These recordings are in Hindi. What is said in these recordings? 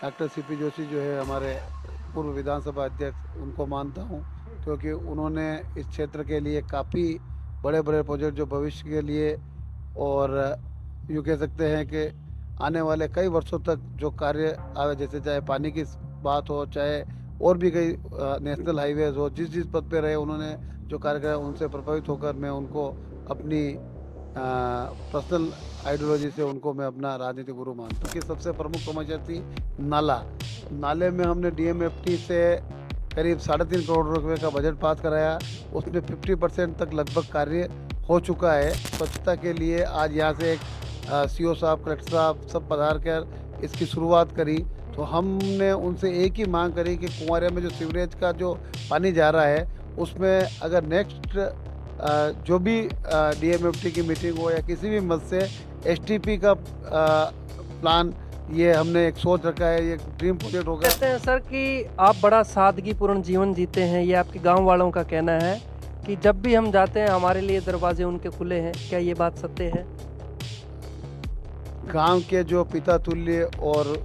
डॉक्टर सीपी जोशी जो है हमारे पूर्व विधानसभा अध्यक्ष, उनको मानता हूँ क्योंकि उन्होंने इस क्षेत्र के लिए काफ़ी बड़े बड़े प्रोजेक्ट जो भविष्य के लिए और यूँ कह सकते हैं कि आने वाले कई वर्षों तक जो कार्य आवे, जैसे चाहे पानी की बात हो, चाहे और भी कई नेशनल हाईवेज हो, जिस जिस पद पे रहे उन्होंने जो कार्य किया उनसे प्रभावित होकर मैं उनको अपनी पर्सनल आइडियोलॉजी से उनको मैं अपना राजनीतिक गुरु मानता हूँ कि सबसे प्रमुख समस्या थी नाला। नाले में हमने डीएमएफटी से करीब 3.5 करोड़ रुपए का बजट पास कराया। उसमें 50% तक लगभग कार्य हो चुका है। स्वच्छता के लिए आज यहाँ से एक सीओ साहब, कलेक्टर साहब सब पधार कर इसकी शुरुआत करी। तो हमने उनसे एक ही मांग करी कि कुंवारिया में जो सीवरेज का जो पानी जा रहा है उसमें अगर नेक्स्ट जो भी डीएमएफटी की मीटिंग हो या किसी भी मद से एसटीपी का प्लान, ये हमने एक सोच रखा है, ये ड्रीम प्रोजेक्ट होगा। कहते हैं सर कि आप बड़ा सादगीपूर्ण जीवन जीते हैं, ये आपके गांव वालों का कहना है कि जब भी हम जाते हैं हमारे लिए दरवाजे उनके खुले हैं। क्या ये बात सत्य है? गांव के जो पिता तुल्य और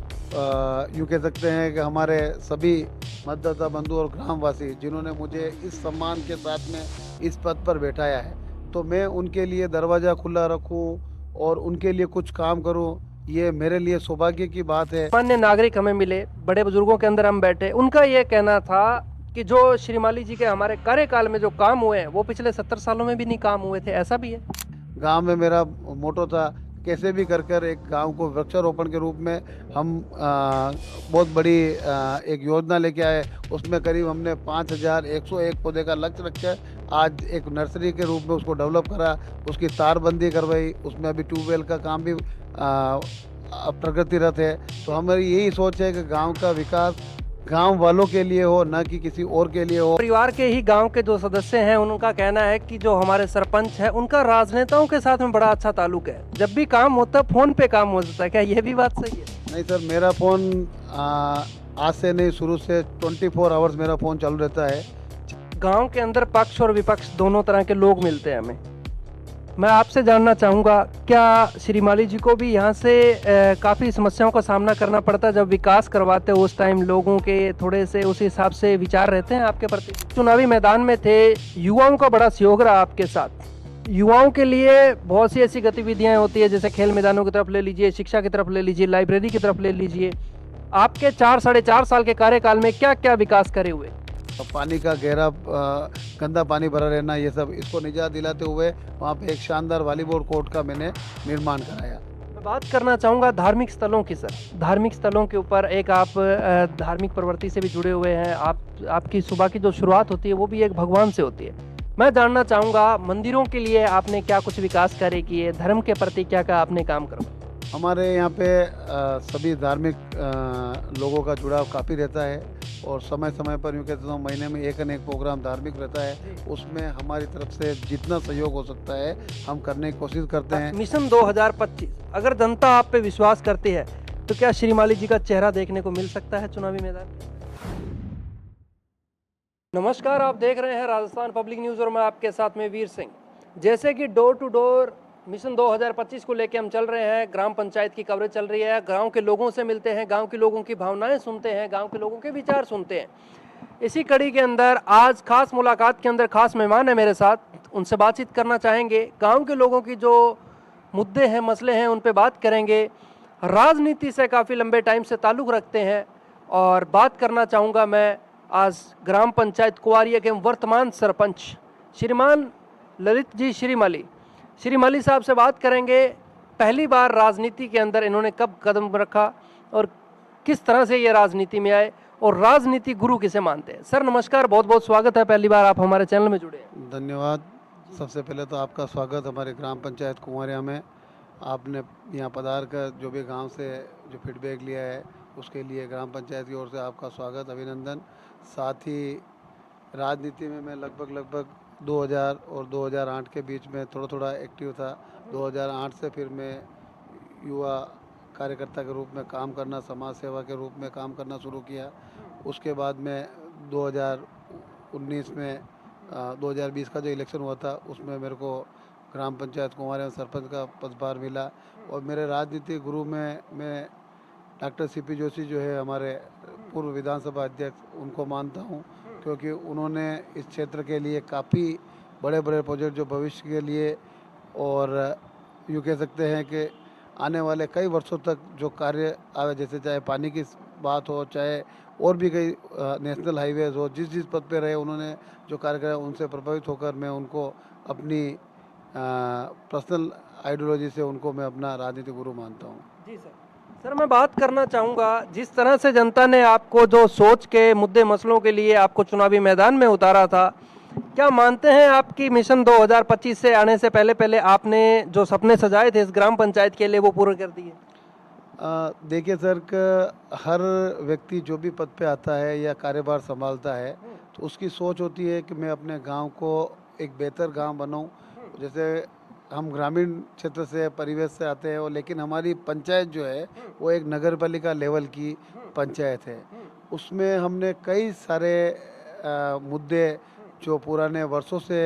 यूँ कह सकते हैं कि हमारे सभी मतदाता बंधु और ग्रामवासी जिन्होंने मुझे इस सम्मान के साथ में इस पद पर बैठाया है, तो मैं उनके लिए दरवाज़ा खुला रखूं और उनके लिए कुछ काम करूं, ये मेरे लिए सौभाग्य की बात है। मान्य नागरिक हमें मिले, बड़े बुजुर्गों के अंदर हम बैठे, उनका ये कहना था कि जो श्रीमाली जी के हमारे कार्यकाल में जो काम हुए हैं वो पिछले 70 सालों में भी नहीं काम हुए थे। ऐसा भी है? गांव में मेरा मोटो था कैसे भी कर कर एक गांव को वृक्षारोपण के रूप में हम बहुत बड़ी एक योजना लेके आए। उसमें करीब हमने 5101 पौधे का लक्ष्य रखकर आज एक नर्सरी के रूप में उसको डेवलप करा, उसकी तारबंदी करवाई, उसमें अभी ट्यूबवेल का काम भी प्रगतिरत है। तो हमारी यही सोच है कि गांव का विकास गांव वालों के लिए हो, न कि किसी और के लिए हो। परिवार के ही गांव के जो सदस्य हैं उनका कहना है कि जो हमारे सरपंच है उनका राजनेताओं के साथ में बड़ा अच्छा ताल्लुक है, जब भी काम होता है फोन पे काम हो जाता है। क्या ये भी बात सही है? नहीं सर, मेरा फ़ोन आज से नहीं, शुरू से 24 आवर्स मेरा फ़ोन चालू रहता है। गांव के अंदर पक्ष और विपक्ष दोनों तरह के लोग मिलते हैं हमें। मैं आपसे जानना चाहूँगा, क्या श्रीमाली जी को भी यहाँ से काफ़ी समस्याओं का सामना करना पड़ता है? जब विकास करवाते हो उस टाइम लोगों के थोड़े से उस हिसाब से विचार रहते हैं आपके प्रति? चुनावी मैदान में थे, युवाओं का बड़ा सहयोग रहा आपके साथ। युवाओं के लिए बहुत सी ऐसी गतिविधियाँ होती है, जैसे खेल मैदानों की तरफ ले लीजिए, शिक्षा की तरफ ले लीजिए, लाइब्रेरी की तरफ ले लीजिए। आपके 4 साढ़े 4 साल के कार्यकाल में क्या क्या विकास करे हुए? पानी का गहरा गंदा पानी भरा रहना, ये सब इसको निजात दिलाते हुए वहाँ पे एक शानदार वॉलीबॉल कोर्ट का मैंने निर्माण कराया। मैं बात करना चाहूँगा धार्मिक स्थलों की सर। धार्मिक स्थलों के ऊपर एक आप धार्मिक प्रवृत्ति से भी जुड़े हुए हैं। आपकी सुबह की जो शुरुआत होती है वो भी एक भगवान से होती है। मैं जानना चाहूँगा, मंदिरों के लिए आपने क्या कुछ विकास कार्य किए? धर्म के प्रति क्या क्या आपने काम करवाया? हमारे यहाँ पे सभी धार्मिक लोगों का जुड़ाव काफ़ी रहता है और समय समय पर यूँ कहता हूँ महीने में एक न एक प्रोग्राम धार्मिक रहता है। उसमें हमारी तरफ से जितना सहयोग हो सकता है हम करने की कोशिश करते हैं। मिशन 2025, अगर जनता आप पे विश्वास करती है तो क्या श्रीमाली जी का चेहरा देखने को मिल सकता है चुनावी मैदान? नमस्कार, आप देख रहे हैं राजस्थान पब्लिक न्यूज़ और मैं आपके साथ में वीर सिंह। जैसे कि डोर टू डोर मिशन 2025 को लेकर हम चल रहे हैं, ग्राम पंचायत की कवरेज चल रही है, गांव के लोगों से मिलते हैं, गांव के लोगों की भावनाएं सुनते हैं, गांव के लोगों के विचार सुनते हैं। इसी कड़ी के अंदर आज खास मुलाकात के अंदर खास मेहमान है मेरे साथ, उनसे बातचीत करना चाहेंगे। गांव के लोगों की जो मुद्दे हैं, मसले हैं, उन पे बात करेंगे। राजनीति से काफ़ी लंबे टाइम से ताल्लुक़ रखते हैं और बात करना चाहूँगा मैं आज ग्राम पंचायत कुंवारिया के वर्तमान सरपंच श्रीमान ललित जी श्रीमाली साहब से बात करेंगे। पहली बार राजनीति के अंदर इन्होंने कब कदम रखा और किस तरह से ये राजनीति में आए और राजनीति गुरु किसे मानते हैं? सर नमस्कार, बहुत बहुत स्वागत है, पहली बार आप हमारे चैनल में जुड़े हैं। धन्यवाद। सबसे पहले तो आपका स्वागत हमारे ग्राम पंचायत कुंवारिया में। आपने यहाँ पधार कर जो भी गांव से जो फीडबैक लिया है उसके लिए ग्राम पंचायत की ओर से आपका स्वागत, अभिनंदन। साथ ही राजनीति में मैं लगभग 2000 और 2008 के बीच में थोड़ा थोड़ा एक्टिव था। 2008 से फिर मैं युवा कार्यकर्ता के रूप में काम करना, समाज सेवा के रूप में काम करना शुरू किया। उसके बाद में 2019 में 2020 का जो इलेक्शन हुआ था उसमें मेरे को ग्राम पंचायत कुंवारिया में सरपंच का पदभार मिला और मेरे राजनीतिक गुरु में मैं डॉक्टर सीपी जोशी जो है हमारे पूर्व विधानसभा अध्यक्ष, उनको मानता हूँ, क्योंकि उन्होंने इस क्षेत्र के लिए काफ़ी बड़े बड़े प्रोजेक्ट जो भविष्य के लिए और यूँ कह सकते हैं कि आने वाले कई वर्षों तक जो कार्य आवे, जैसे चाहे पानी की बात हो, चाहे और भी कई नेशनल हाईवेज हो, जिस जिस पद पे रहे उन्होंने जो कार्य करा, उनसे प्रभावित होकर मैं उनको अपनी पर्सनल आइडियोलॉजी से उनको मैं अपना राजनीतिक गुरु मानता हूँ। जी सर। सर मैं बात करना चाहूँगा, जिस तरह से जनता ने आपको जो सोच के मुद्दे मसलों के लिए आपको चुनावी मैदान में उतारा था, क्या मानते हैं आपकी मिशन 2025 से आने से पहले पहले आपने जो सपने सजाए थे इस ग्राम पंचायत के लिए वो पूरे कर दिए? देखिए सर, हर व्यक्ति जो भी पद पे आता है या कार्यभार संभालता है, तो उसकी सोच होती है कि मैं अपने गांव को एक बेहतर गांव बनाऊं। जैसे हम ग्रामीण क्षेत्र से, परिवेश से आते हैं, और लेकिन हमारी पंचायत जो है वो एक नगर पालिका लेवल की पंचायत है। उसमें हमने कई सारे मुद्दे जो पुराने वर्षों से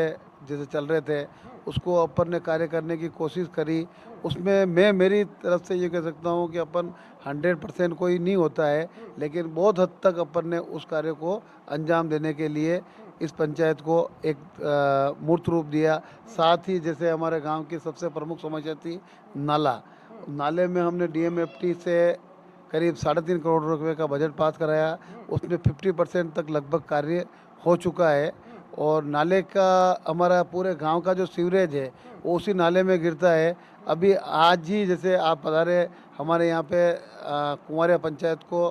जैसे चल रहे थे, उसको अपन ने कार्य करने की कोशिश करी। उसमें मैं मेरी तरफ से ये कह सकता हूँ कि अपन 100% कोई नहीं होता है, लेकिन बहुत हद तक अपन ने उस कार्य को अंजाम देने के लिए इस पंचायत को एक मूर्त रूप दिया। साथ ही जैसे हमारे गांव की सबसे प्रमुख समस्या थी नाला, नाले में हमने डीएमएफटी से करीब 3.5 करोड़ रुपए का बजट पास कराया। उसमें 50% तक लगभग कार्य हो चुका है, और नाले का हमारा पूरे गांव का जो सीवरेज है वो उसी नाले में गिरता है। अभी आज ही जैसे आप बता रहे, हमारे यहाँ पे कुंवारिया पंचायत को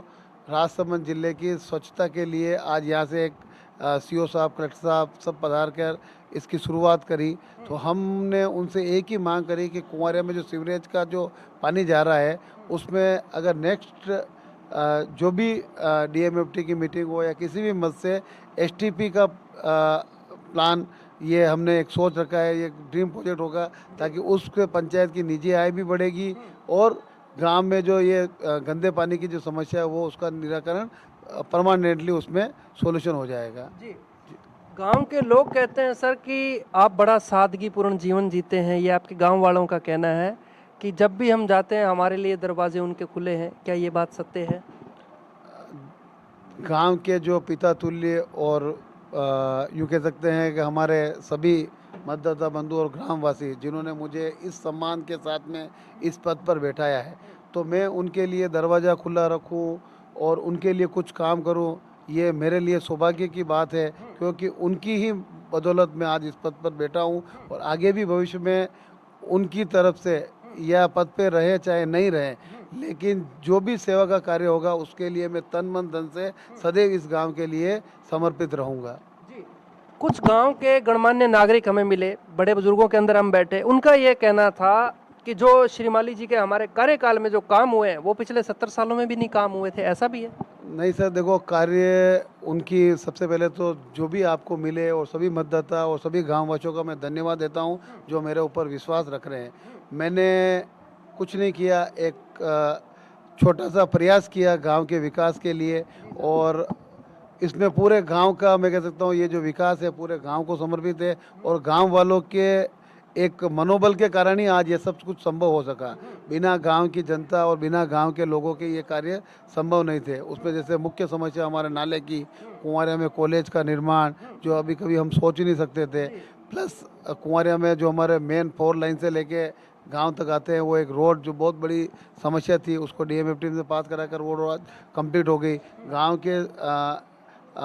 राजसमंद जिले की स्वच्छता के लिए आज यहाँ से एक सीओ साहब, कलेक्टर साहब सब पधार कर इसकी शुरुआत करी। तो हमने उनसे एक ही मांग करी कि कुंवारिया में जो सीवरेज का जो पानी जा रहा है, उसमें अगर नेक्स्ट जो भी डीएमएफटी की मीटिंग हो या किसी भी मद से एसटीपी का प्लान, ये हमने एक सोच रखा है, ये ड्रीम प्रोजेक्ट होगा, ताकि उसके पंचायत की निजी आय भी बढ़ेगी और गांव में जो ये गंदे पानी की जो समस्या है वो उसका निराकरण परमानेंटली उसमें सॉल्यूशन हो जाएगा। जी। गांव के लोग कहते हैं सर कि आप बड़ा सादगीपूर्ण जीवन जीते हैं, ये आपके गांव वालों का कहना है कि जब भी हम जाते हैं हमारे लिए दरवाजे उनके खुले हैं, क्या ये बात सत्य है? गांव के जो पिता तुल्य और यूँ कह सकते हैं कि हमारे सभी मतदाता बंधु और ग्रामवासी जिन्होंने मुझे इस सम्मान के साथ में इस पद पर बैठाया है, तो मैं उनके लिए दरवाज़ा खुला रखूं और उनके लिए कुछ काम करूं, ये मेरे लिए सौभाग्य की बात है, क्योंकि उनकी ही बदौलत मैं आज इस पद पर बैठा हूं। और आगे भी भविष्य में उनकी तरफ से यह पद पे रहे चाहे नहीं रहे, लेकिन जो भी सेवा का कार्य होगा उसके लिए मैं तन मन धन से सदैव इस गांव के लिए समर्पित रहूंगा। जी। कुछ गांव के गणमान्य नागरिक हमें मिले, बड़े बुजुर्गों के अंदर हम बैठे, उनका ये कहना था कि जो श्रीमाली जी के हमारे कार्यकाल में जो काम हुए हैं वो पिछले 70 सालों में भी नहीं काम हुए थे, ऐसा भी है? नहीं सर, देखो, कार्य उनकी सबसे पहले तो जो भी आपको मिले और सभी मतदाता और सभी गांववासियों का मैं धन्यवाद देता हूं जो मेरे ऊपर विश्वास रख रहे हैं। मैंने कुछ नहीं किया, एक छोटा सा प्रयास किया गांव के विकास के लिए, और इसमें पूरे गांव का मैं कह सकता हूँ ये जो विकास है पूरे गांव को समर्पित है, और गांव वालों के एक मनोबल के कारण ही आज ये सब कुछ संभव हो सका। बिना गांव की जनता और बिना गांव के लोगों के ये कार्य संभव नहीं थे। उसमें जैसे मुख्य समस्या हमारे नाले की, कुंवारिया में कॉलेज का निर्माण जो अभी कभी हम सोच ही नहीं सकते थे, प्लस कुंवारिया में जो हमारे मेन 4 लाइन से लेके गांव तक आते हैं वो एक रोड जो बहुत बड़ी समस्या थी, उसको डीएमएफटी से पास कराकर वो रोड कंप्लीट हो गई। गांव के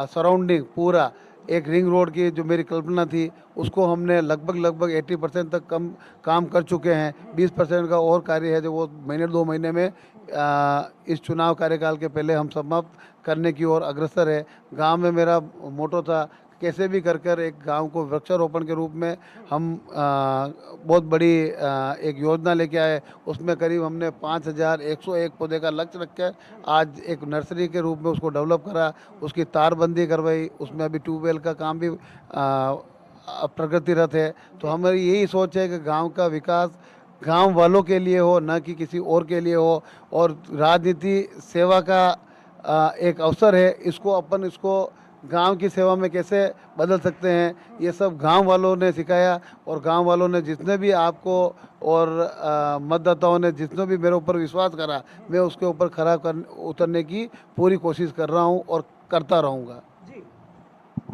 सराउंडिंग पूरा एक रिंग रोड की जो मेरी कल्पना थी उसको हमने लगभग 80% तक काम कर चुके हैं। 20% का और कार्य है जो वो महीने 2 महीने में इस चुनाव कार्यकाल के पहले हम समाप्त करने की ओर अग्रसर है। गांव में मेरा मोटो था कैसे भी कर एक गांव को वृक्षारोपण के रूप में हम बहुत बड़ी एक योजना लेके आए। उसमें करीब हमने 5101 पौधे का लक्ष्य रखकर आज एक नर्सरी के रूप में उसको डेवलप करा, उसकी तारबंदी करवाई, उसमें अभी ट्यूबवेल का काम भी प्रगतिरत है। तो हमारी यही सोच है कि गांव का विकास गांव वालों के लिए हो, न कि किसी और के लिए हो। और राजनीति सेवा का एक अवसर है, इसको गांव की सेवा में कैसे बदल सकते हैं, ये सब गांव वालों ने सिखाया। और गांव वालों ने जितने भी आपको और मतदाताओं ने जितने भी मेरे ऊपर विश्वास करा, मैं उसके ऊपर खरा कर उतरने की पूरी कोशिश कर रहा हूं और करता रहूंगा। जी,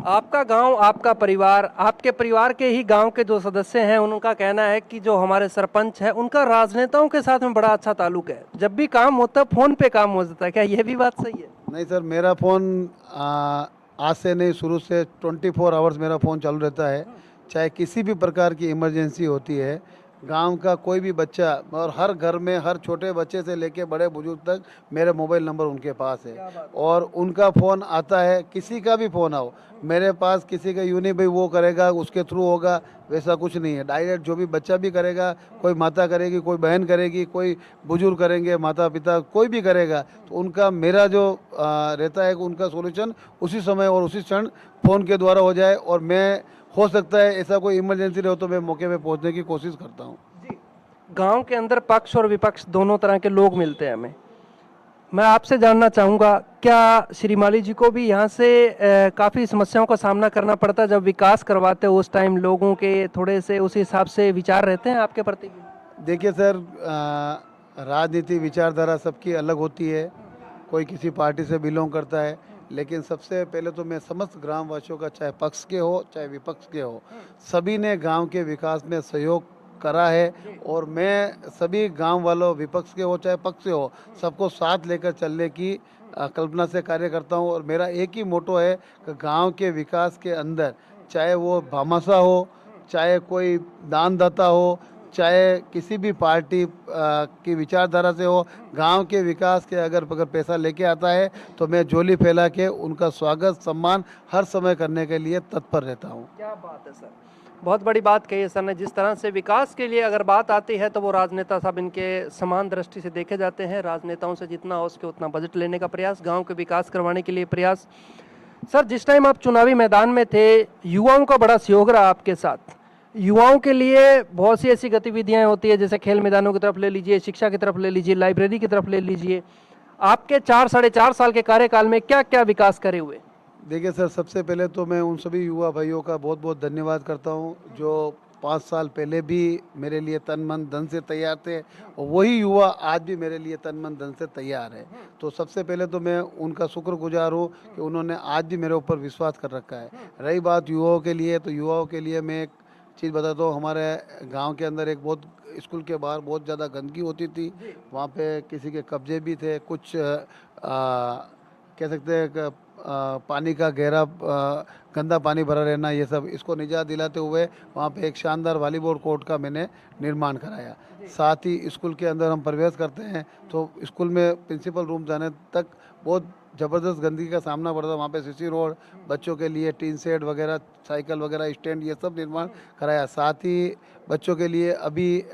आपका गांव, आपका परिवार, आपके परिवार के ही गांव के जो सदस्य हैं उनका कहना है कि जो हमारे सरपंच है उनका राजनेताओं के साथ में बड़ा अच्छा ताल्लुक है, जब भी काम होता है फोन पे काम हो जाता है। क्या ये भी बात सही है? नहीं सर, मेरा फ़ोन आज से नहीं, शुरू से 24 आवर्स मेरा फ़ोन चालू रहता है। चाहे किसी भी प्रकार की इमरजेंसी होती है, गांव का कोई भी बच्चा, और हर घर में हर छोटे बच्चे से लेके बड़े बुजुर्ग तक मेरे मोबाइल नंबर उनके पास है। और उनका फ़ोन आता है, किसी का भी फ़ोन आओ मेरे पास। किसी का यूँ नहीं भाई वो करेगा उसके थ्रू होगा, वैसा कुछ नहीं है। डायरेक्ट जो भी बच्चा भी करेगा, कोई माता करेगी, कोई बहन करेगी, कोई बुजुर्ग करेंगे, माता पिता कोई भी करेगा, तो उनका मेरा जो रहता है कि उनका सॉल्यूशन उसी समय और उसी क्षण फ़ोन के द्वारा हो जाए। और मैं, हो सकता है ऐसा कोई इमरजेंसी रहो तो मैं मौके पे पहुंचने की कोशिश करता हूं। जी, गांव के अंदर पक्ष और विपक्ष दोनों तरह के लोग मिलते हैं हमें। मैं आपसे जानना चाहूँगा, क्या श्री माली जी को भी यहाँ से काफ़ी समस्याओं का सामना करना पड़ता है? जब विकास करवाते हो उस टाइम लोगों के थोड़े से उस हिसाब से विचार रहते हैं आपके प्रति? देखिए सर, राजनीति विचारधारा सबकी अलग होती है, कोई किसी पार्टी से बिलोंग करता है। लेकिन सबसे पहले तो मैं समस्त ग्रामवासियों का, चाहे पक्ष के हो चाहे विपक्ष के हो, सभी ने गांव के विकास में सहयोग करा है। और मैं सभी गांव वालों, विपक्ष के हो चाहे पक्ष से हो, सबको साथ लेकर चलने की कल्पना से कार्य करता हूं। और मेरा एक ही मोटो है कि गांव के विकास के अंदर, चाहे वो भामाशाह हो, चाहे कोई दानदाता हो, चाहे किसी भी पार्टी की विचारधारा से हो, गांव के विकास के अगर पैसा लेके आता है तो मैं झोली फैला के उनका स्वागत सम्मान हर समय करने के लिए तत्पर रहता हूं। क्या बात है सर, बहुत बड़ी बात कही है सर ने। जिस तरह से विकास के लिए अगर बात आती है तो वो राजनेता सब इनके समान दृष्टि से देखे जाते हैं। राजनेताओं से जितना हो सके उतना बजट लेने का प्रयास, गांव के विकास करवाने के लिए प्रयास। सर, जिस टाइम आप चुनावी मैदान में थे, युवाओं का बड़ा सहयोग रहा आपके साथ। युवाओं के लिए बहुत सी ऐसी गतिविधियां होती है, जैसे खेल मैदानों की तरफ ले लीजिए, शिक्षा की तरफ ले लीजिए, लाइब्रेरी की तरफ ले लीजिए। आपके 4 साढ़े 4 साल के कार्यकाल में क्या क्या विकास करे हुए? देखिए सर, सबसे पहले तो मैं उन सभी युवा भाइयों का बहुत बहुत धन्यवाद करता हूं जो 5 साल पहले भी मेरे लिए तन मन धन से तैयार थे, और वही युवा आज भी मेरे लिए तन मन धन से तैयार है। तो सबसे पहले तो मैं उनका शुक्रगुजार हूँ कि उन्होंने आज भी मेरे ऊपर विश्वास कर रखा है। रही बात युवाओं के लिए, तो युवाओं के लिए मैं एक चीज़ बताता हूँ। हमारे गांव के अंदर एक बहुत, स्कूल के बाहर बहुत ज़्यादा गंदगी होती थी, वहाँ पे किसी के कब्जे भी थे, कुछ कह सकते हैं कि पानी का गहरा गंदा पानी भरा रहना, ये सब, इसको निजात दिलाते हुए वहाँ पे एक शानदार वॉलीबॉल कोर्ट का मैंने निर्माण कराया। साथ ही स्कूल के अंदर हम प्रवेश करते हैं तो स्कूल में प्रिंसिपल रूम जाने तक बहुत ज़बरदस्त गंदगी का सामना पड़ता है। वहाँ पे सीसी रोड, बच्चों के लिए टीन शेड वगैरह, साइकिल वगैरह स्टैंड, ये सब निर्माण कराया। साथ ही बच्चों के लिए अभी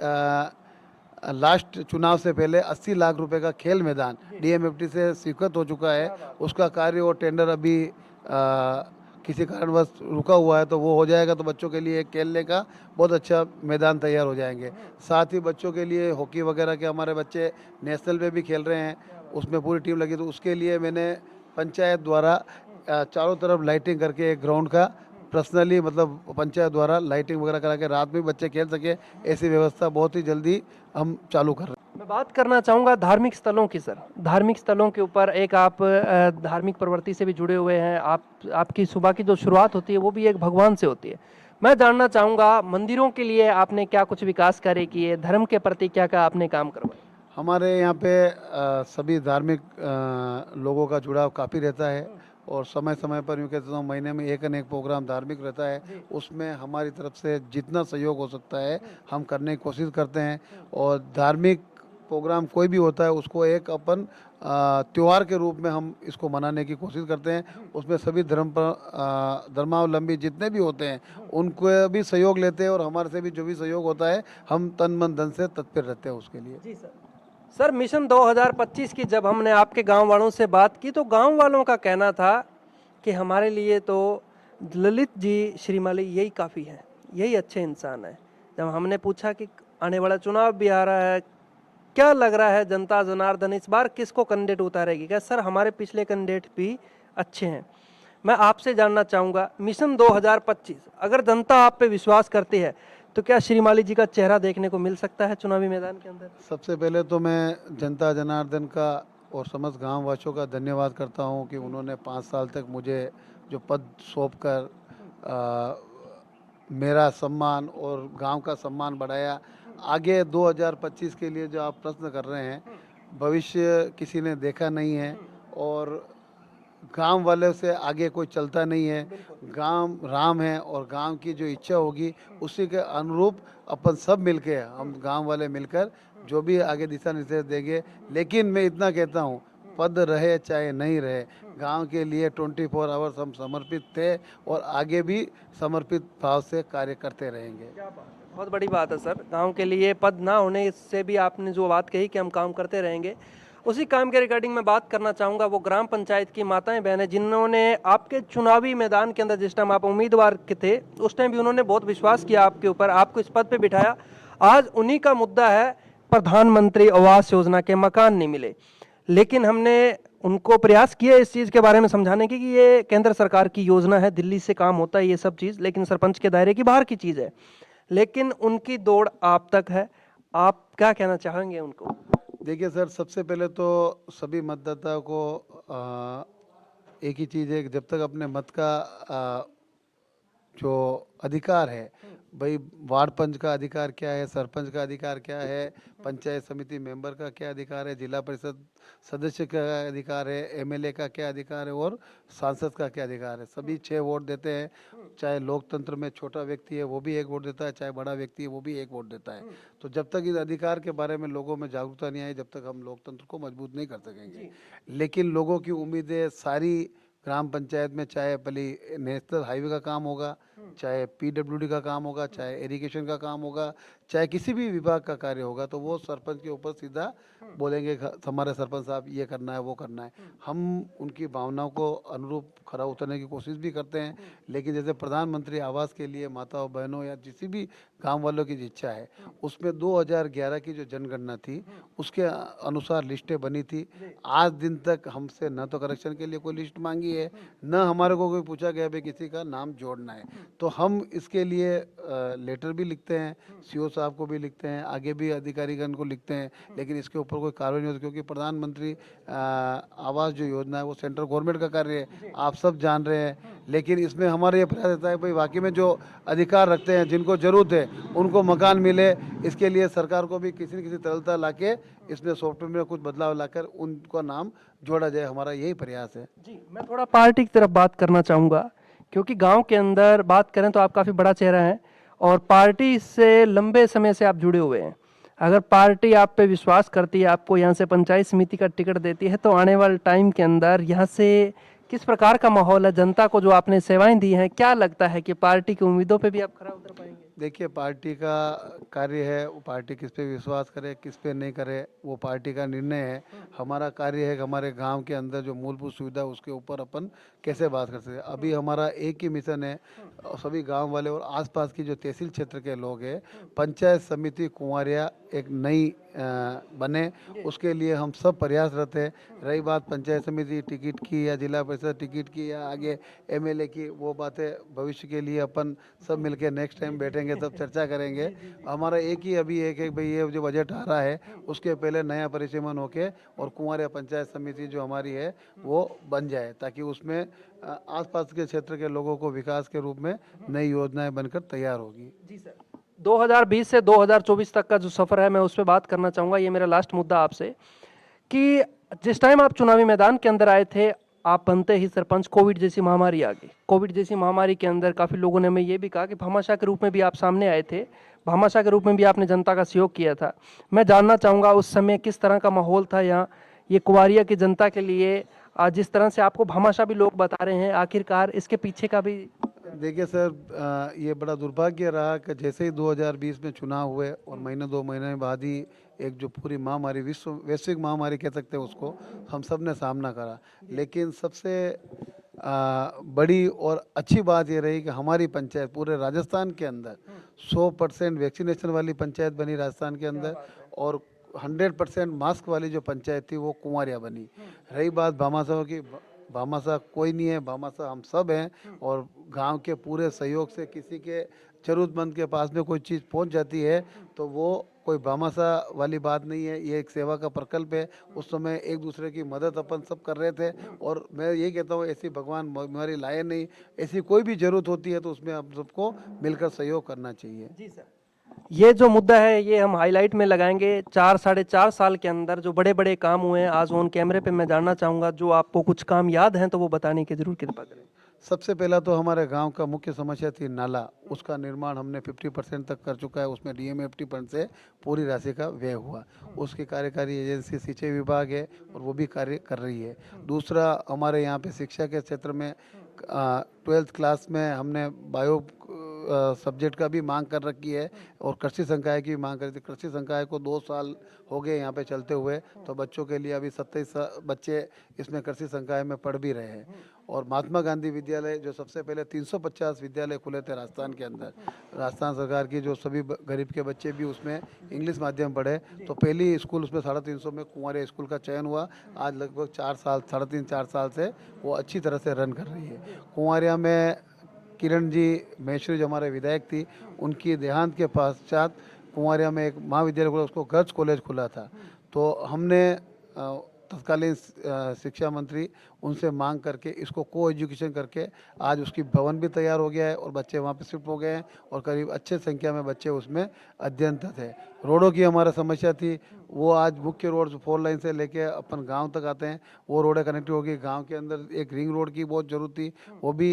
लास्ट चुनाव से पहले 80 लाख रुपए का खेल मैदान डीएमएफटी से स्वीकृत हो चुका है। उसका कार्य और टेंडर अभी किसी कारणवश रुका हुआ है, तो वो हो जाएगा तो बच्चों के लिए खेलने का बहुत अच्छा मैदान तैयार हो जाएंगे। साथ ही बच्चों के लिए हॉकी वगैरह के, हमारे बच्चे नेशनल में भी खेल रहे हैं, उसमें पूरी टीम लगी, तो उसके लिए मैंने पंचायत द्वारा चारों तरफ लाइटिंग करके एक ग्राउंड का पर्सनली, मतलब पंचायत द्वारा लाइटिंग वगैरह करा के रात में बच्चे खेल सके, ऐसी व्यवस्था बहुत ही जल्दी हम चालू कर रहे हैं। मैं बात करना चाहूँगा धार्मिक स्थलों की सर। धार्मिक स्थलों के ऊपर एक आप धार्मिक प्रवृत्ति से भी जुड़े हुए हैं। आपकी सुबह की जो शुरुआत होती है वो भी एक भगवान से होती है। मैं जानना चाहूँगा, मंदिरों के लिए आपने क्या कुछ विकास कार्य किए, धर्म के प्रति क्या क्या आपने काम करवाए? हमारे यहाँ पे सभी धार्मिक लोगों का जुड़ाव काफ़ी रहता है, और समय समय पर, यूँ कहता हूँ, महीने में एक न एक प्रोग्राम धार्मिक रहता है। उसमें हमारी तरफ से जितना सहयोग हो सकता है हम करने की कोशिश करते हैं। और धार्मिक प्रोग्राम कोई भी होता है उसको एक अपन त्योहार के रूप में हम इसको मनाने की कोशिश करते हैं। उसमें सभी धर्मावलंबी जितने भी होते हैं उनको भी सहयोग लेते हैं, और हमारे से भी जो भी सहयोग होता है हम तन मन धन से तत्पर रहते हैं उसके लिए। जी सर। सर, मिशन 2025 की जब हमने आपके गांव वालों से बात की तो गांव वालों का कहना था कि हमारे लिए तो ललित जी श्रीमाली यही काफ़ी है, यही अच्छे इंसान है। जब हमने पूछा कि आने वाला चुनाव भी आ रहा है, क्या लग रहा है जनता जनार्दन इस बार किसको कैंडिडेट उतारेगी, क्या सर हमारे पिछले कैंडिडेट भी अच्छे हैं। मैं आपसे जानना चाहूँगा, मिशन 2025 अगर जनता आप पे विश्वास करती है तो क्या श्रीमाली जी का चेहरा देखने को मिल सकता है चुनावी मैदान के अंदर? सबसे पहले तो मैं जनता जनार्दन का और समस्त गांव वासियों का धन्यवाद करता हूं कि उन्होंने 5 साल तक मुझे जो पद सौंप कर मेरा सम्मान और गांव का सम्मान बढ़ाया। आगे 2025 के लिए जो आप प्रश्न कर रहे हैं, भविष्य किसी ने देखा नहीं है और गांव वाले से आगे कोई चलता नहीं है। गांव राम है और गांव की जो इच्छा होगी उसी के अनुरूप अपन सब मिलके, हम गांव वाले मिलकर जो भी आगे दिशा निर्देश देंगे। लेकिन मैं इतना कहता हूं, पद रहे चाहे नहीं रहे, गांव के लिए 24 आवर्स हम समर्पित थे और आगे भी समर्पित भाव से कार्य करते रहेंगे। बहुत बड़ी बात है सर, गांव के लिए पद ना होने से भी आपने जो बात कही कि हम काम करते रहेंगे, उसी काम के रिगार्डिंग मैं बात करना चाहूँगा। वो ग्राम पंचायत की माताएं बहनें जिन्होंने आपके चुनावी मैदान के अंदर जिस टाइम आप उम्मीदवार के थे उस टाइम भी उन्होंने बहुत विश्वास किया आपके ऊपर, आपको इस पद पे बिठाया। आज उन्हीं का मुद्दा है प्रधानमंत्री आवास योजना के मकान नहीं मिले, लेकिन हमने उनको प्रयास किए इस चीज़ के बारे में समझाने की कि ये केंद्र सरकार की योजना है, दिल्ली से काम होता है ये सब चीज़, लेकिन सरपंच के दायरे की बाहर की चीज़ है। लेकिन उनकी दौड़ आप तक है, आप क्या कहना चाहेंगे उनको? देखिए सर, सबसे पहले तो सभी मतदाता को एक ही चीज़ है कि जब तक अपने मत का जो अधिकार है, भाई वार्ड पंच का अधिकार क्या है, सरपंच का अधिकार क्या है, पंचायत समिति मेंबर का क्या अधिकार है, जिला परिषद सदस्य का अधिकार है, एमएलए का क्या अधिकार है और सांसद का क्या अधिकार है। सभी 6 वोट देते हैं। चाहे लोकतंत्र में छोटा व्यक्ति है वो भी 1 वोट देता है, चाहे बड़ा व्यक्ति है वो भी 1 वोट देता है। तो जब तक इस अधिकार के बारे में लोगों में जागरूकता नहीं आई, जब तक हम लोकतंत्र को मजबूत नहीं कर सकेंगे। लेकिन लोगों की उम्मीदें सारी ग्राम पंचायत में, चाहे भली नेशनल हाईवे का काम होगा, चाहे पीडब्ल्यूडी का काम होगा, चाहे इरिगेशन का काम होगा, चाहे किसी भी विभाग का कार्य होगा, तो वो सरपंच के ऊपर सीधा बोलेंगे हमारे सरपंच साहब ये करना है वो करना है। हम उनकी भावनाओं को अनुरूप खरा उतरने की कोशिश भी करते हैं। लेकिन जैसे प्रधानमंत्री आवास के लिए माताओं बहनों या किसी भी गांव वालों की इच्छा है, उसमें 2011 की जो जनगणना थी उसके अनुसार लिस्टें बनी थी। आज दिन तक हमसे न तो करेक्शन के लिए कोई लिस्ट मांगी है, न हमारे को कोई पूछा गया भाई किसी का नाम जोड़ना है। तो हम इसके लिए लेटर भी लिखते हैं, सीओ साहब को भी लिखते हैं, आगे भी अधिकारीगण को लिखते हैं, लेकिन इसके ऊपर कोई कार्रवाई नहीं होती। क्योंकि प्रधानमंत्री आवास जो योजना है वो सेंट्रल गवर्नमेंट का कार्य है, आप सब जान रहे हैं। लेकिन इसमें हमारा ये प्रयास रहता है भाई वाकई में जो अधिकार रखते हैं, जिनको जरूरत है उनको मकान मिले। इसके लिए सरकार को भी किसी न किसी तरलता लाके इसमें सॉफ्टवेयर में कुछ बदलाव लाकर उनका नाम जोड़ा जाए, हमारा यही प्रयास है। जी, मैं थोड़ा पार्टी की तरफ बात करना चाहूँगा, क्योंकि गांव के अंदर बात करें तो आप काफ़ी बड़ा चेहरा हैं और पार्टी से लंबे समय से आप जुड़े हुए हैं। अगर पार्टी आप पे विश्वास करती है, आपको यहाँ से पंचायत समिति का टिकट देती है, तो आने वाले टाइम के अंदर यहाँ से किस प्रकार का माहौल है? जनता को जो आपने सेवाएं दी हैं, क्या लगता है कि पार्टी की उम्मीदों पे भी आप खरा उतर पाएंगे? देखिए, पार्टी का कार्य है, वो पार्टी किस पे विश्वास करे किस पे नहीं करे वो पार्टी का निर्णय है। हमारा कार्य है कि हमारे गांव के अंदर जो मूलभूत सुविधा है उसके ऊपर अपन कैसे बात कर सकते हैं। अभी हमारा एक ही मिशन है, और सभी गांव वाले और आसपास की जो तहसील क्षेत्र के लोग हैं, पंचायत समिति कुंवारिया एक नई बने, उसके लिए हम सब प्रयासरत है। रही बात पंचायत समिति टिकट की या जिला परिषद टिकट की या आगे एमएलए की, वो बातें भविष्य के लिए अपन सब मिलके नेक्स्ट टाइम बैठेंगे तब चर्चा करेंगे। हमारा एक ही अभी एक है भाई, ये जो बजट आ रहा है उसके पहले नया परिसीमन होके और कुंवारिया पंचायत समिति जो हमारी है वो बन जाए, ताकि उसमें आसपास के क्षेत्र के लोगों को विकास के रूप में नई योजनाएं बनकर तैयार होगी। जी सर, 2020 से 2024 तक का जो सफ़र है मैं उस पर बात करना चाहूँगा। ये मेरा लास्ट मुद्दा आपसे कि जिस टाइम आप चुनावी मैदान के अंदर आए थे, आप बनते ही सरपंच कोविड जैसी महामारी आ गई। कोविड जैसी महामारी के अंदर काफ़ी लोगों ने हमें ये भी कहा कि भामाशाह के रूप में भी आप सामने आए थे, भामाशाह के रूप में भी आपने जनता का सहयोग किया था। मैं जानना चाहूँगा उस समय किस तरह का माहौल था यहाँ ये कुंवारिया की जनता के लिए, जिस तरह से आपको भामाशाह भी लोग बता रहे हैं, आखिरकार इसके पीछे का भी? देखिए सर, ये बड़ा दुर्भाग्य रहा कि जैसे ही 2020 में चुनाव हुए और महीने 2 महीने बाद ही एक जो पूरी महामारी, वैश्विक महामारी कह सकते हैं उसको, हम सब ने सामना करा। लेकिन सबसे बड़ी और अच्छी बात ये रही कि हमारी पंचायत पूरे राजस्थान के अंदर 100% वैक्सीनेशन वाली पंचायत बनी राजस्थान के अंदर, और 100% मास्क वाली जो पंचायत थी वो कुंवारिया बनी। रही बात भामाशाह की, भामाशाह कोई नहीं है, भामाशाह हम सब हैं। और गांव के पूरे सहयोग से किसी के जरूरतमंद के पास में कोई चीज़ पहुंच जाती है तो वो कोई भामाशाह वाली बात नहीं है, ये एक सेवा का प्रकल्प है। उस समय एक दूसरे की मदद अपन सब कर रहे थे। और मैं यही कहता हूँ, ऐसी भगवान बीमारी लाए नहीं, ऐसी कोई भी जरूरत होती है तो उसमें हम सबको मिलकर सहयोग करना चाहिए। जी सर, ये जो मुद्दा है ये हम हाईलाइट में लगाएंगे। 4 साढ़े 4 साल के अंदर जो बड़े बड़े काम हुए हैं आज ऑन कैमरे पे मैं जानना चाहूँगा, जो आपको कुछ काम याद हैं तो वो बताने की जरूर कृपा करें। सबसे पहला तो हमारे गांव का मुख्य समस्या थी नाला, उसका निर्माण हमने 50% तक कर चुका है। उसमें डीएमएफटी फंड से पूरी राशि का व्यय हुआ। उसकी कार्यकारी एजेंसी सिंचाई विभाग है और वो भी कार्य कर रही है। दूसरा, हमारे यहाँ पे शिक्षा के क्षेत्र में 12th क्लास में हमने बायो सब्जेक्ट का भी मांग कर रखी है और कृषि संकाय की भी मांग करी थी। कृषि संकाय को 2 साल हो गए यहाँ पे चलते हुए, तो बच्चों के लिए अभी 27 बच्चे इसमें कृषि संकाय में पढ़ भी रहे हैं। और महात्मा गांधी विद्यालय, जो सबसे पहले 350 विद्यालय खुले थे राजस्थान के अंदर, राजस्थान सरकार की, जो सभी गरीब के बच्चे भी उसमें इंग्लिश माध्यम पढ़े, तो पहली स्कूल उसमें 350 में कुंवारिया स्कूल का चयन हुआ। आज लगभग 4 साल, 3.5-4 साल से वो अच्छी तरह से रन कर रही है। कुंवारिया में किरण जी महेश्वरी जो हमारे विधायक थी, उनकी देहांत के पश्चात कुंवारिया में एक महाविद्यालय खुला, उसको गर्ल्स कॉलेज खुला था। तो हमने तत्कालीन शिक्षा मंत्री उनसे मांग करके इसको को एजुकेशन करके आज उसकी भवन भी तैयार हो गया है और बच्चे वहाँ पे शिफ्ट हो गए हैं और करीब अच्छे संख्या में बच्चे उसमें अध्ययनरत है। रोडों की हमारा समस्या थी, वो आज मुख्य रोड 4 लाइन से लेके अपन गांव तक आते हैं, वो रोडें कनेक्ट होगी। गांव के अंदर एक रिंग रोड की बहुत ज़रूरत थी, वो भी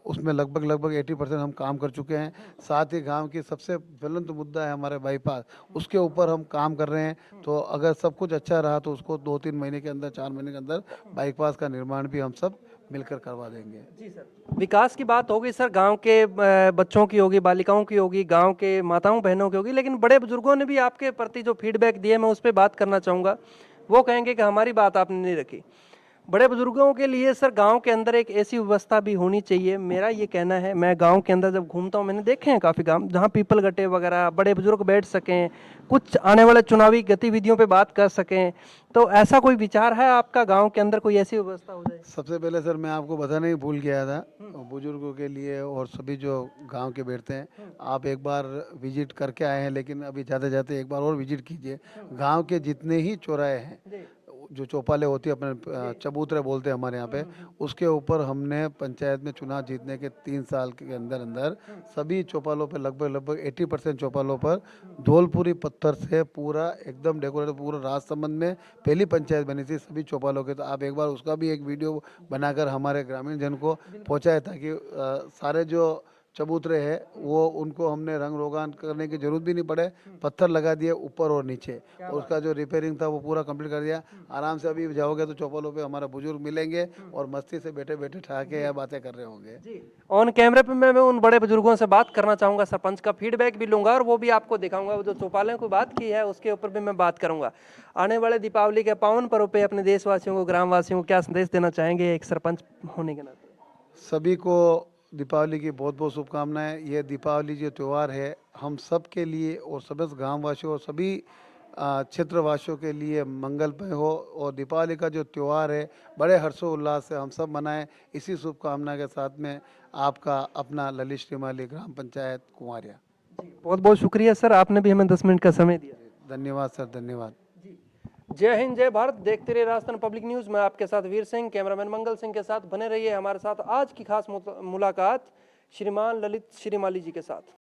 उसमें लगभग 80% हम काम कर चुके हैं। साथ ही गांव की सबसे ज्वलंत मुद्दा है हमारे बाईपास, उसके ऊपर हम काम कर रहे हैं। तो अगर सब कुछ अच्छा रहा तो उसको 2-3 महीने के अंदर, 4 महीने के अंदर बाईपास का निर्माण भी हम सब मिलकर करवा देंगे। जी सर, विकास की बात होगी सर, गांव के बच्चों की होगी, बालिकाओं की होगी, गांव के माताओं बहनों की होगी, लेकिन बड़े बुजुर्गों ने भी आपके प्रति जो फीडबैक दिए मैं उस पर बात करना चाहूँगा। वो कहेंगे कि हमारी बात आपने नहीं रखी। बड़े बुजुर्गों के लिए सर गांव के अंदर एक ऐसी व्यवस्था भी होनी चाहिए, मेरा ये कहना है। मैं गांव के अंदर जब घूमता हूँ, मैंने देखे हैं काफ़ी गांव जहाँ पीपल गट्टे वगैरह, बड़े बुजुर्ग बैठ सकें, कुछ आने वाले चुनावी गतिविधियों पे बात कर सकें। तो ऐसा कोई विचार है आपका, गांव के अंदर कोई ऐसी व्यवस्था हो जाए? सबसे पहले सर मैं आपको बताना ही भूल गया था, बुजुर्गों के लिए और सभी जो गांव के बैठते हैं, आप एक बार विजिट करके आए हैं, लेकिन अभी जाते जाते एक बार और विजिट कीजिए। गांव के जितने ही चौराहे हैं, जो चौपाले होती है, अपने चबूतरे बोलते हैं हमारे यहाँ पे, उसके ऊपर हमने पंचायत में चुनाव जीतने के 3 साल के अंदर अंदर सभी चौपालों पे लगभग 80% चौपालों पर धौलपुरी पत्थर से पूरा एकदम डेकोरेट, पूरा राजसमंद में पहली पंचायत बनी थी सभी चौपालों के। तो आप एक बार उसका भी एक वीडियो बनाकर हमारे ग्रामीण जन को पहुँचाए, ताकि सारे जो चबूतरे है वो, उनको हमने रंग रोगान करने की जरूरत भी नहीं पड़े, पत्थर लगा दिए ऊपर और नीचे, और उसका जो रिपेयरिंग था वो पूरा कंप्लीट कर दिया। आराम से अभी जाओगे तो चौपालों पे हमारा बुजुर्ग मिलेंगे और मस्ती से बैठे बैठे ठहाके या बातें कर रहे होंगे। जी, ऑन कैमरे पे मैं उन बड़े बुजुर्गों से बात करना चाहूँगा, सरपंच का फीडबैक भी लूंगा और वो भी आपको दिखाऊंगा। वो जो चौपालों की बात की है उसके ऊपर भी मैं बात करूंगा। आने वाले दीपावली के पावन पर्व पे अपने देशवासियों को, ग्रामवासियों को क्या संदेश देना चाहेंगे एक सरपंच होने के नाते? सभी को दीपावली की बहुत बहुत शुभकामनाएं। ये दीपावली जो त्यौहार है हम सब के लिए और समस्त गांववासियों और सभी क्षेत्रवासियों के लिए मंगलमय हो, और दीपावली का जो त्यौहार है बड़े हर्षोल्लास से हम सब मनाएं। इसी शुभकामना के साथ में आपका अपना ललित श्रीमाली, ग्राम पंचायत कुंवारिया। जी, बहुत बहुत शुक्रिया सर, आपने भी हमें 10 मिनट का समय दिया। धन्यवाद सर, धन्यवाद। जय हिंद, जय भारत। देखते रहिए राजस्थान पब्लिक न्यूज़। मैं आपके साथ वीर सिंह, कैमरामैन मंगल सिंह के साथ बने रहिए हमारे साथ। आज की खास मुलाकात श्रीमान ललित श्रीमाली जी के साथ।